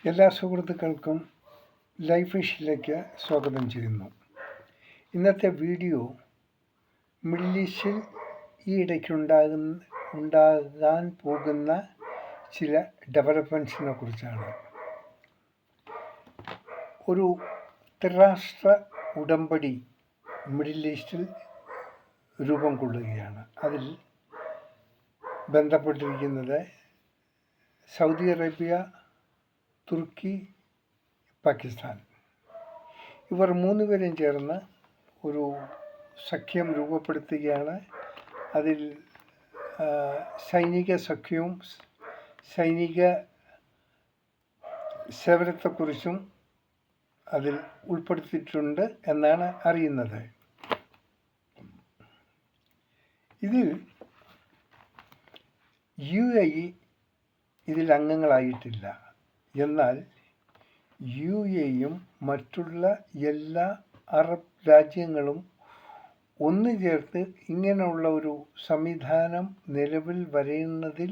എല്ലാ സുഹൃത്തുക്കൾക്കും ലൈഫ് ഫിഷിലേക്ക് സ്വാഗതം ചെയ്യുന്നു. ഇന്നത്തെ വീഡിയോ മിഡിൽ ഈസ്റ്റിൽ ഈ ഇടയ്ക്ക് ഉണ്ടാകാൻ പോകുന്ന ചില ഡെവലപ്മെൻറ്റ്സിനെ കുറിച്ചാണ്. ഒരു ത്രിരാഷ്ട്ര ഉടമ്പടി മിഡിൽ ഈസ്റ്റിൽ രൂപം കൊള്ളുകയാണ്. അതിൽ ബന്ധപ്പെട്ടിരിക്കുന്നത് സൗദി അറേബ്യ, തുർക്കി, പാകിസ്ഥാൻ. ഇവർ മൂന്നുപേരും ചേർന്ന് ഒരു സഖ്യം രൂപപ്പെടുത്തുകയാണ്. അതിൽ സൈനിക സഖ്യവും സൈനിക സേവനത്തെക്കുറിച്ചും അതിൽ ഉൾപ്പെടുത്തിയിട്ടുണ്ട് എന്നാണ് അറിയുന്നത്. ഇതിൽ UAE ഇതിൽ അംഗങ്ങളായിട്ടില്ല. എന്നാൽ UAEയും മറ്റുള്ള എല്ലാ അറബ് രാജ്യങ്ങളും ഒന്നു ചേർത്ത് ഇങ്ങനെയുള്ള ഒരു സംവിധാനം നിലവിൽ വരുന്നതിൽ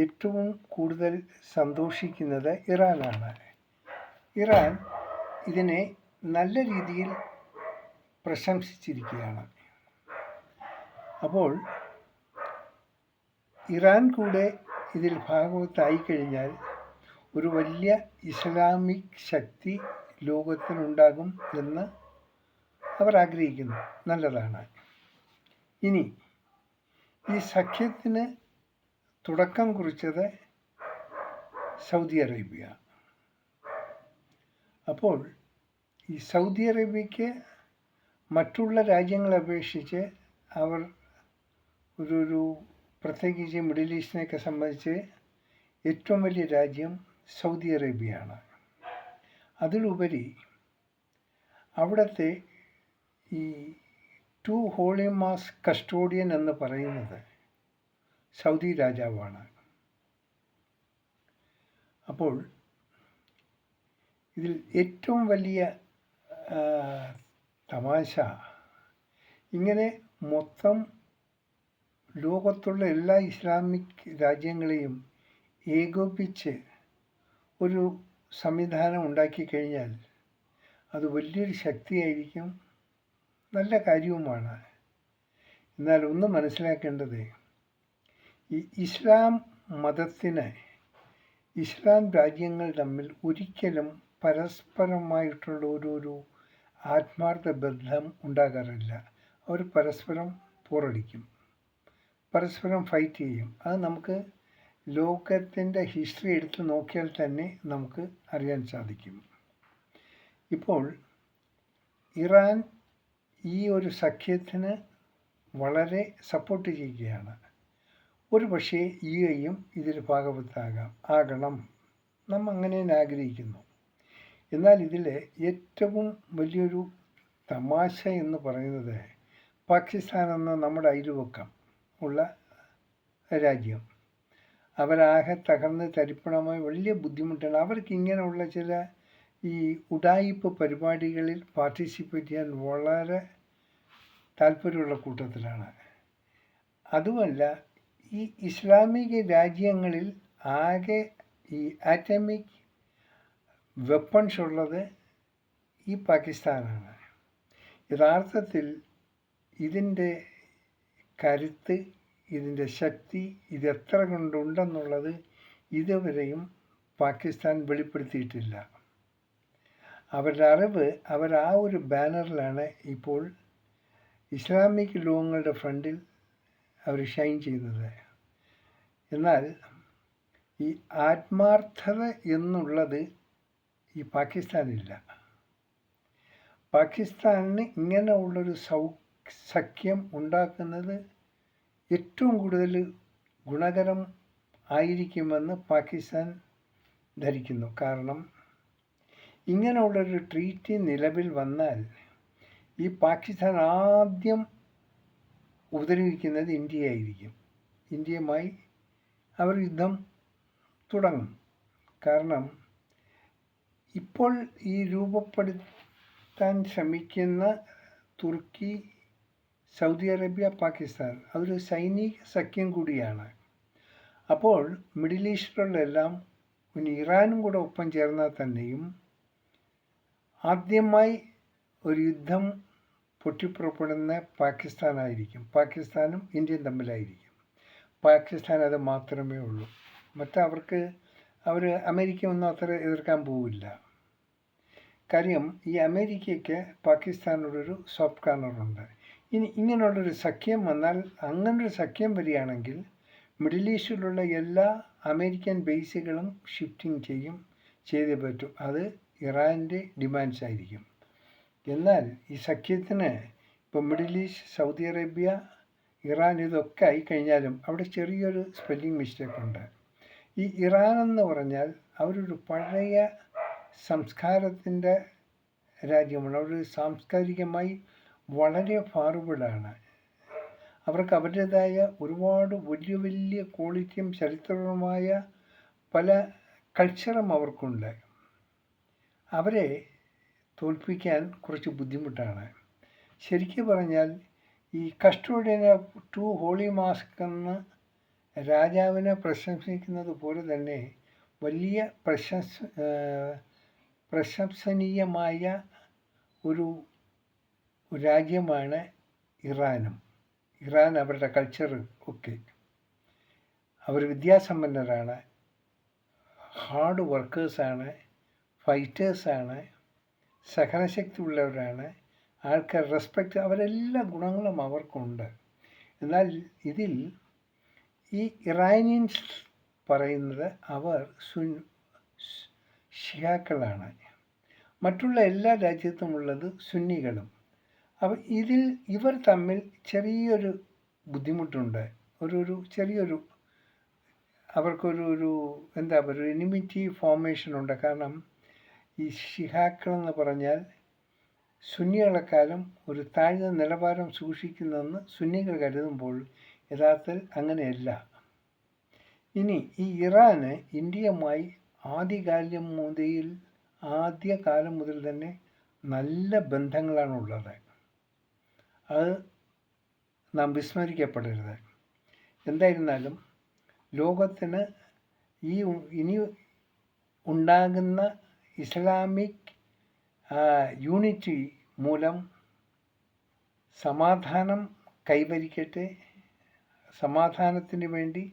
ഏറ്റവും കൂടുതൽ സന്തോഷിക്കുന്നത് ഇറാനാണ്. ഇറാൻ ഇതിനെ നല്ല രീതിയിൽ പ്രശംസിച്ചിരിക്കുകയാണ്. അപ്പോൾ ഇറാൻ കൂടെ ഇതിൽ ഭാഗവത്തായി കഴിഞ്ഞാൽ ഒരു വലിയ ഇസ്ലാമിക് ശക്തി ലോകത്തിനുണ്ടാകും എന്ന് അവർ ആഗ്രഹിക്കുന്നു. നല്ലതാണ്. ഇനി ഈ സഖ്യത്തിന് തുടക്കം കുറിച്ചത് സൗദി അറേബ്യ. അപ്പോൾ ഈ സൗദി അറേബ്യയ്ക്ക് മറ്റുള്ള രാജ്യങ്ങളെ അപേക്ഷിച്ച് അവർ ഒരു പ്രത്യേകിച്ച് മിഡിൽ ഈസ്റ്റിനെയൊക്കെ സംബന്ധിച്ച് ഏറ്റവും വലിയ രാജ്യം സൗദി അറേബ്യയാണ്. അതിലുപരി അവിടുത്തെ ഈ 2 ഹോളി മാസ് കസ്റ്റോഡിയൻ എന്ന് പറയുന്നത് സൗദി രാജാവാണ്. അപ്പോൾ ഇതിൽ ഏറ്റവും വലിയ തമാശ, ഇങ്ങനെ മൊത്തം ലോകത്തുള്ള എല്ലാ ഇസ്ലാമിക് രാജ്യങ്ങളെയും ഏകോപിച്ച് ഒരു സംവിധാനം ഉണ്ടാക്കി കഴിഞ്ഞാൽ അത് വലിയൊരു ശക്തിയായിരിക്കും, നല്ല കാര്യവുമാണ്. എന്നാൽ ഒന്ന് മനസ്സിലാക്കേണ്ടത്, ഈ ഇസ്ലാം മതത്തിന് ഇസ്ലാം രാജ്യങ്ങൾ തമ്മിൽ ഒരിക്കലും പരസ്പരമായിട്ടുള്ള ഒരു ആത്മാർത്ഥ ബന്ധം ഉണ്ടാകാറില്ല. അവർ പരസ്പരം പോരടിക്കും, പരസ്പരം ഫൈറ്റ് ചെയ്യും. അത് നമുക്ക് ലോകത്തിൻ്റെ ഹിസ്റ്ററി എടുത്ത് നോക്കിയാൽ തന്നെ നമുക്ക് അറിയാൻ സാധിക്കും. ഇപ്പോൾ ഇറാൻ ഈ ഒരു സഖ്യത്തിന് വളരെ സപ്പോർട്ട് ചെയ്യുകയാണ്. ഒരു പക്ഷേ UAEയും ഇതിൽ ആകണം, നാം അങ്ങനെ ആഗ്രഹിക്കുന്നു. എന്നാൽ ഇതിൽ ഏറ്റവും വലിയൊരു തമാശ എന്ന് പറയുന്നത്, പാകിസ്ഥാൻ എന്ന നമ്മുടെ അയൽവക്കം ഉള്ള രാജ്യം, അവരാകെ തകർന്ന് തരിപ്പണമായി വലിയ ബുദ്ധിമുട്ടാണ്. അവർക്ക് ഇങ്ങനെയുള്ള ചില ഈ ഉഡായിപ്പ് പരിപാടികളിൽ പാർട്ടിസിപ്പേറ്റ് ചെയ്യാൻ വളരെ താല്പര്യമുള്ള കൂട്ടത്തിലാണ്. അതുമല്ല, ഈ ഇസ്ലാമിക രാജ്യങ്ങളിൽ ആകെ ഈ ആറ്റമിക് വെപ്പൺസ് ഉള്ളത് ഈ പാകിസ്ഥാനാണ്. യഥാർത്ഥത്തിൽ ഇതിൻ്റെ കരുത്ത്, ഇതിൻ്റെ ശക്തി, ഇതെത്ര കൊണ്ടുണ്ടെന്നുള്ളത് ഇതുവരെയും പാകിസ്ഥാൻ വെളിപ്പെടുത്തിയിട്ടില്ല. അവരുടെ അറിവ് അവർ ആ ഒരു ബാനറിലാണ് ഇപ്പോൾ ഇസ്ലാമിക് ലോകങ്ങളുടെ ഫ്രണ്ടിൽ അവർ ഷൈൻ ചെയ്യുന്നത്. എന്നാൽ ഈ ആത്മാർത്ഥത എന്നുള്ളത് ഈ പാകിസ്ഥാനില്ല. പാകിസ്ഥാനിന് ഇങ്ങനെ ഉള്ളൊരു സഖ്യം ഉണ്ടാക്കുന്നത് ഏറ്റവും കൂടുതൽ ഗുണകരം ആയിരിക്കുമെന്ന് പാകിസ്ഥാൻ ധരിക്കുന്നു. കാരണം ഇങ്ങനെയുള്ളൊരു ട്രീറ്റി നിലവിൽ വന്നാൽ ഈ പാകിസ്ഥാൻ ആദ്യം ഉപദ്രവിക്കുന്നത് ഇന്ത്യയായിരിക്കും. ഇന്ത്യയുമായി അവർ യുദ്ധം തുടങ്ങും. കാരണം ഇപ്പോൾ ഈ രൂപപ്പെടുത്താൻ ശ്രമിക്കുന്ന തുർക്കി, സൗദി അറേബ്യ, പാകിസ്ഥാൻ അതൊരു സൈനിക സഖ്യം കൂടിയാണ്. അപ്പോൾ മിഡിൽ ഈസ്റ്റിലുള്ള എല്ലാം പിന്നെ ഇറാനും കൂടെ ഒപ്പം ചേർന്നാൽ തന്നെയും ആദ്യമായി ഒരു യുദ്ധം പൊട്ടിപ്പുറപ്പെടുന്ന പാകിസ്ഥാനായിരിക്കും. പാകിസ്ഥാനും ഇന്ത്യയും തമ്മിലായിരിക്കും. പാകിസ്ഥാൻ അത് മാത്രമേ ഉള്ളൂ. മറ്റവർക്ക് അമേരിക്ക ഒന്നും അത്ര എതിർക്കാൻ പോവില്ല. കാര്യം ഈ അമേരിക്കയ്ക്ക് പാകിസ്ഥാനോടൊരു സോഫ്റ്റ് കോർണറുണ്ട്. ഇനി ഇങ്ങനെയുള്ളൊരു സഖ്യം വന്നാൽ, അങ്ങനൊരു സഖ്യം വരികയാണെങ്കിൽ മിഡിൽ ഈസ്റ്റിലുള്ള എല്ലാ അമേരിക്കൻ ബേസുകളും ഷിഫ്റ്റിംഗ് ചെയ്തേ പറ്റും. അത് ഇറാൻ്റെ ഡിമാൻഡ്സ് ആയിരിക്കും. എന്നാൽ ഈ സഖ്യത്തിന് ഇപ്പോൾ middle east, Saudi Arabia, Iran ഇതൊക്കെ ആയിക്കഴിഞ്ഞാലും അവിടെ ചെറിയൊരു സ്പെല്ലിംഗ് മിസ്റ്റേക്ക് ഉണ്ട്. ഈ ഇറാൻ എന്ന് പറഞ്ഞാൽ അവരൊരു പഴയ സംസ്കാരത്തിൻ്റെ രാജ്യമാണ്. അവർ സാംസ്കാരികമായി വളരെ ഫാർവേഡാണ്. അവർക്ക് അവരുടേതായ ഒരുപാട് വലിയ വലിയ ക്വാളിറ്റിയും ചരിത്രപരമായ പല കൾച്ചറും അവർക്കുണ്ട്. അവരെ തോൽപ്പിക്കാൻ കുറച്ച് ബുദ്ധിമുട്ടാണ്. ശരിക്കും പറഞ്ഞാൽ ഈ കസ്റ്റോഡിയൻ ഓഫ് 2 ഹോളി മാസ്ക് എന്ന് രാജാവിനെ പ്രശംസിക്കുന്നത് പോലെ തന്നെ വലിയ പ്രശംസനീയമായ ഒരു രാജ്യമാണ് ഇറാനും. ഇറാൻ അവരുടെ കൾച്ചർ ഒക്കെ, അവർ വിദ്യാസമ്പന്നരാണ്, ഹാർഡ് വർക്കേഴ്സാണ്, ഫൈറ്റേഴ്സാണ്, സഹനശക്തി ഉള്ളവരാണ്, ആൾക്കാർ റെസ്പെക്റ്റ്, അവരെല്ലാ ഗുണങ്ങളും അവർക്കുണ്ട്. എന്നാൽ ഇതിൽ ഈ ഇറാനിയൻസ് പറയുന്നത് അവർ ഷിയാക്കളാണ്. മറ്റുള്ള എല്ലാ രാജ്യത്തുമുള്ളത് സുന്നികളും. അപ്പം ഇവർ തമ്മിൽ ചെറിയൊരു ബുദ്ധിമുട്ടുണ്ട്. ചെറിയൊരു അവർക്കൊരു എന്താ പറയുക, എനിമിറ്റി ഫോർമേഷനുണ്ട്. കാരണം ഈ ഷിഹാക്കളെന്ന് പറഞ്ഞാൽ സുന്നികളെക്കാളും ഒരു താഴ്ന്ന നിലവാരം സൂക്ഷിക്കുന്നതെന്ന് സുന്നികൾ കരുതുമ്പോൾ യഥാർത്ഥത്തിൽ അങ്ങനെയല്ല. ഇനി ഈ ഇറാന് ഇന്ത്യയുമായി ആദ്യകാലം മുതൽ തന്നെ നല്ല ബന്ധങ്ങളാണുള്ളത്. അത് നാം വിസ്മരിക്കപ്പെടരുത്. എന്തായിരുന്നാലും ലോകത്തിന് ഇനി ഉണ്ടാകുന്ന ഇസ്ലാമിക് യൂണിറ്റി മൂലം സമാധാനം കൈവരിക്കട്ടെ, സമാധാനത്തിന് വേണ്ടി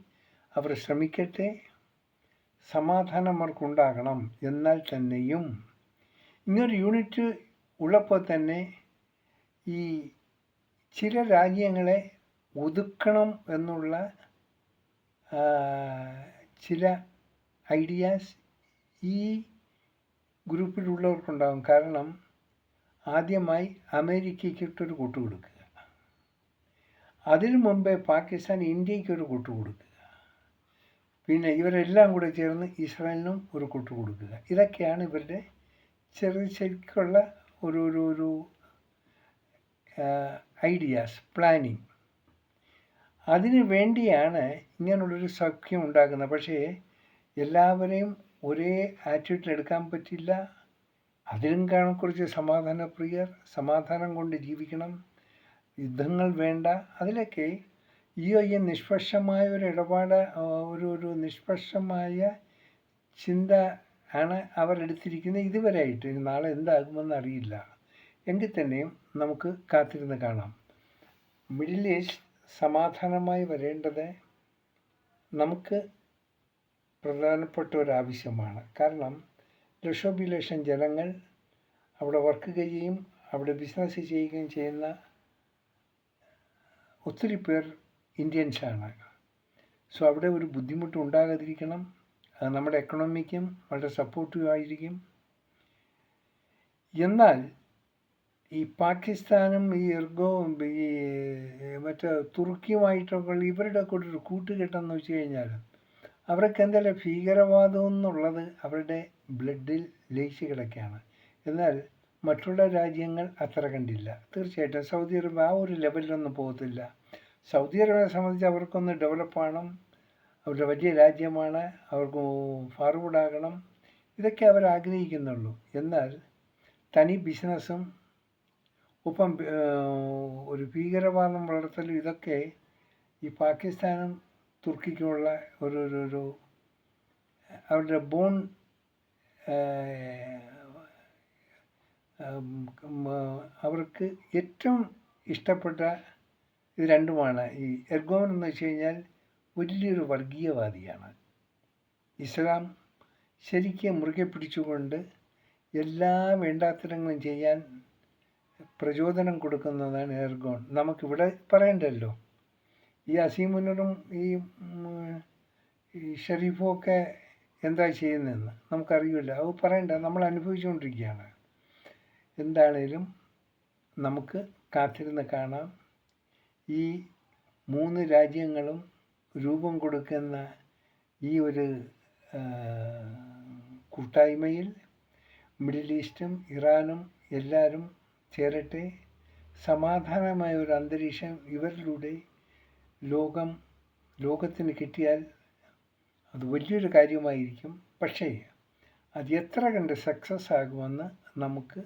അവർ ശ്രമിക്കട്ടെ, സമാധാനം അവർക്കുണ്ടാകണം. എന്നാൽ തന്നെയും ഇങ്ങനൊരു യൂണിറ്റ് ഉള്ളപ്പോൾ തന്നെ ഈ ചില രാജ്യങ്ങളെ ഒതുക്കണം എന്നുള്ള ചില ഐഡിയാസ് ഈ ഗ്രൂപ്പിലുള്ളവർക്കുണ്ടാകും. കാരണം ആദ്യമായി അമേരിക്കയ്ക്കിട്ടൊരു കൂട്ടുകൊടുക്കുക, അതിനു മുമ്പേ പാകിസ്ഥാൻ ഇന്ത്യക്കൊരു കൂട്ടുകൊടുക്കുക, പിന്നെ ഇവരെല്ലാം കൂടെ ചേർന്ന് ഇസ്രായേലിനും ഒരു കൂട്ടുകൊടുക്കുക. ഇതൊക്കെയാണ് ഇവരുടെ ശരിക്കുള്ള ഒരു ഐഡിയാസ്, പ്ലാനിങ്. അതിനു വേണ്ടിയാണ് ഇങ്ങനുള്ളൊരു സഖ്യം ഉണ്ടാക്കുന്നത്. പക്ഷേ എല്ലാവരെയും ഒരേ ആറ്റിറ്റ്യൂഡിൽ എടുക്കാൻ പറ്റില്ല. അതിലും കാണും കുറച്ച് സമാധാനപ്രിയർ, സമാധാനം കൊണ്ട് ജീവിക്കണം, യുദ്ധങ്ങൾ വേണ്ട. അതിലൊക്കെ ഈ നിഷ്പക്ഷമായ ഒരു ഇടപാട്, ഒരു നിഷ്പക്ഷമായ ചിന്ത ആണ് അവർ എടുത്തിരിക്കുന്നത് ഇതുവരെയായിട്ട്. നാളെ എന്താകുമെന്ന് അറിയില്ല. എങ്കിൽ തന്നെയും നമുക്ക് കാത്തിരുന്ന് കാണാം. മിഡിൽ ഈസ്റ്റ് സമാധാനമായി വരേണ്ടത് നമുക്ക് പ്രധാനപ്പെട്ട ഒരാവശ്യമാണ്. കാരണം ലക്ഷോപലക്ഷം ജനങ്ങൾ അവിടെ വർക്ക് ചെയ്യുകയും അവിടെ ബിസിനസ് ചെയ്യുകയും ചെയ്യുന്ന ഒത്തിരി പേർ ഇന്ത്യൻസാണ്. സോ അവിടെ ഒരു ബുദ്ധിമുട്ട് ഉണ്ടാകാതിരിക്കണം. അത് നമ്മുടെ എക്കണോമിക്കും വളരെ സപ്പോർട്ടീവ് ആയിരിക്കും. എന്നാൽ ഈ പാകിസ്ഥാനും ഈ മറ്റേ തുർക്കിയുമായിട്ടൊക്കെ ഇവരുടെ കൂടെ ഒരു കൂട്ടുകെട്ടെന്ന് വെച്ച് കഴിഞ്ഞാൽ അവർക്ക് എന്തായാലും ഭീകരവാദം എന്നുള്ളത് അവരുടെ ബ്ലഡിൽ ലയിച്ച് കിടക്കുകയാണ്. എന്നാൽ മറ്റുള്ള രാജ്യങ്ങൾ അത്ര കണ്ടില്ല. തീർച്ചയായിട്ടും സൗദി അറേബ്യ ആ ഒരു ലെവലിലൊന്നും പോകത്തില്ല. സൗദി അറേബ്യയെ സംബന്ധിച്ച് അവർക്കൊന്ന് ഡെവലപ്പാകണം, അവരുടെ വലിയ രാജ്യമാണ്, അവർക്ക് ഫാർവേഡ് ആകണം, ഇതൊക്കെ അവർ ആഗ്രഹിക്കുന്നുള്ളൂ. എന്നാൽ തനി ബിസിനസ്സും ഒപ്പം ഒരു ഭീകരവാദം വളർത്തലും ഇതൊക്കെ ഈ പാകിസ്ഥാനും തുർക്കിക്കുമുള്ള ഒരു അവരുടെ ബോൺ അവർക്ക് ഏറ്റവും ഇഷ്ടപ്പെട്ട ഇത് രണ്ടുമാണ്. ഈ എർഗോൺ എന്ന് വെച്ച് കഴിഞ്ഞാൽ വലിയൊരു വർഗീയവാദിയാണ്. ഇസ്ലാം ശരിക്കും മുറുകെ പിടിച്ചുകൊണ്ട് എല്ലാ വേണ്ടാത്തരങ്ങളും ചെയ്യാൻ പ്രചോദനം കൊടുക്കുന്നതാണ് എർഗോൺ. നമുക്കിവിടെ പറയണ്ടല്ലോ. ഈ അസീമുനറും ഈ ഷെരീഫും ഒക്കെ എന്താ ചെയ്യുന്നതെന്ന് നമുക്കറിയില്ല. അത് പറയണ്ട, നമ്മൾ അനുഭവിച്ചുകൊണ്ടിരിക്കുകയാണ്. എന്താണേലും നമുക്ക് കാത്തിരുന്ന് കാണാം. ഈ 3 രാജ്യങ്ങളും രൂപം കൊടുക്കുന്ന ഈ ഒരു കൂട്ടായ്മയിൽ മിഡിൽ ഈസ്റ്റും ഇറാനും എല്ലാവരും ചേരട്ടെ. സമാധാനമായ ഒരു അന്തരീക്ഷം ഇവരിലൂടെ ലോകത്തിന് കിട്ടിയാൽ അത് വലിയൊരു കാര്യമായിരിക്കും. പക്ഷേ അത് എത്ര കണ്ട് സക്സസ് ആകുമെന്ന് നമുക്ക്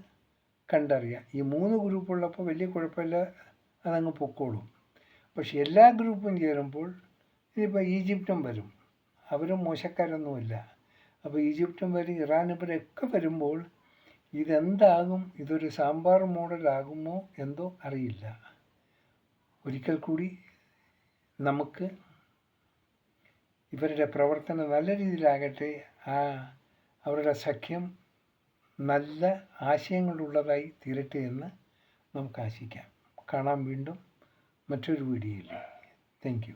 കണ്ടറിയാം. ഈ 3 ഗ്രൂപ്പുള്ളപ്പോൾ വലിയ കുഴപ്പമില്ല, അതങ്ങ് പൊക്കോളും. പക്ഷെ എല്ലാ ഗ്രൂപ്പും ചേരുമ്പോൾ ഇനിയിപ്പോൾ ഈജിപ്തും വരും. അവരും മോശക്കാരൊന്നുമില്ല. അപ്പോൾ ഈജിപ്തും വരും, ഇറാൻ ഇവരൊക്കെ വരുമ്പോൾ ഇതെന്താകും? ഇതൊരു സാമ്പാർ മോഡലാകുമോ എന്തോ അറിയില്ല. ഒരിക്കൽ കൂടി നമുക്ക് ഇവരുടെ പ്രവർത്തനം നല്ല രീതിയിലാകട്ടെ. അവരുടെ സഖ്യം നല്ല ആശയങ്ങളുള്ളതായി തീരട്ടെ എന്ന് നമുക്ക് ആശിക്കാം. കാണാം വീണ്ടും മറ്റൊരു വീഡിയോയിൽ. Thank you.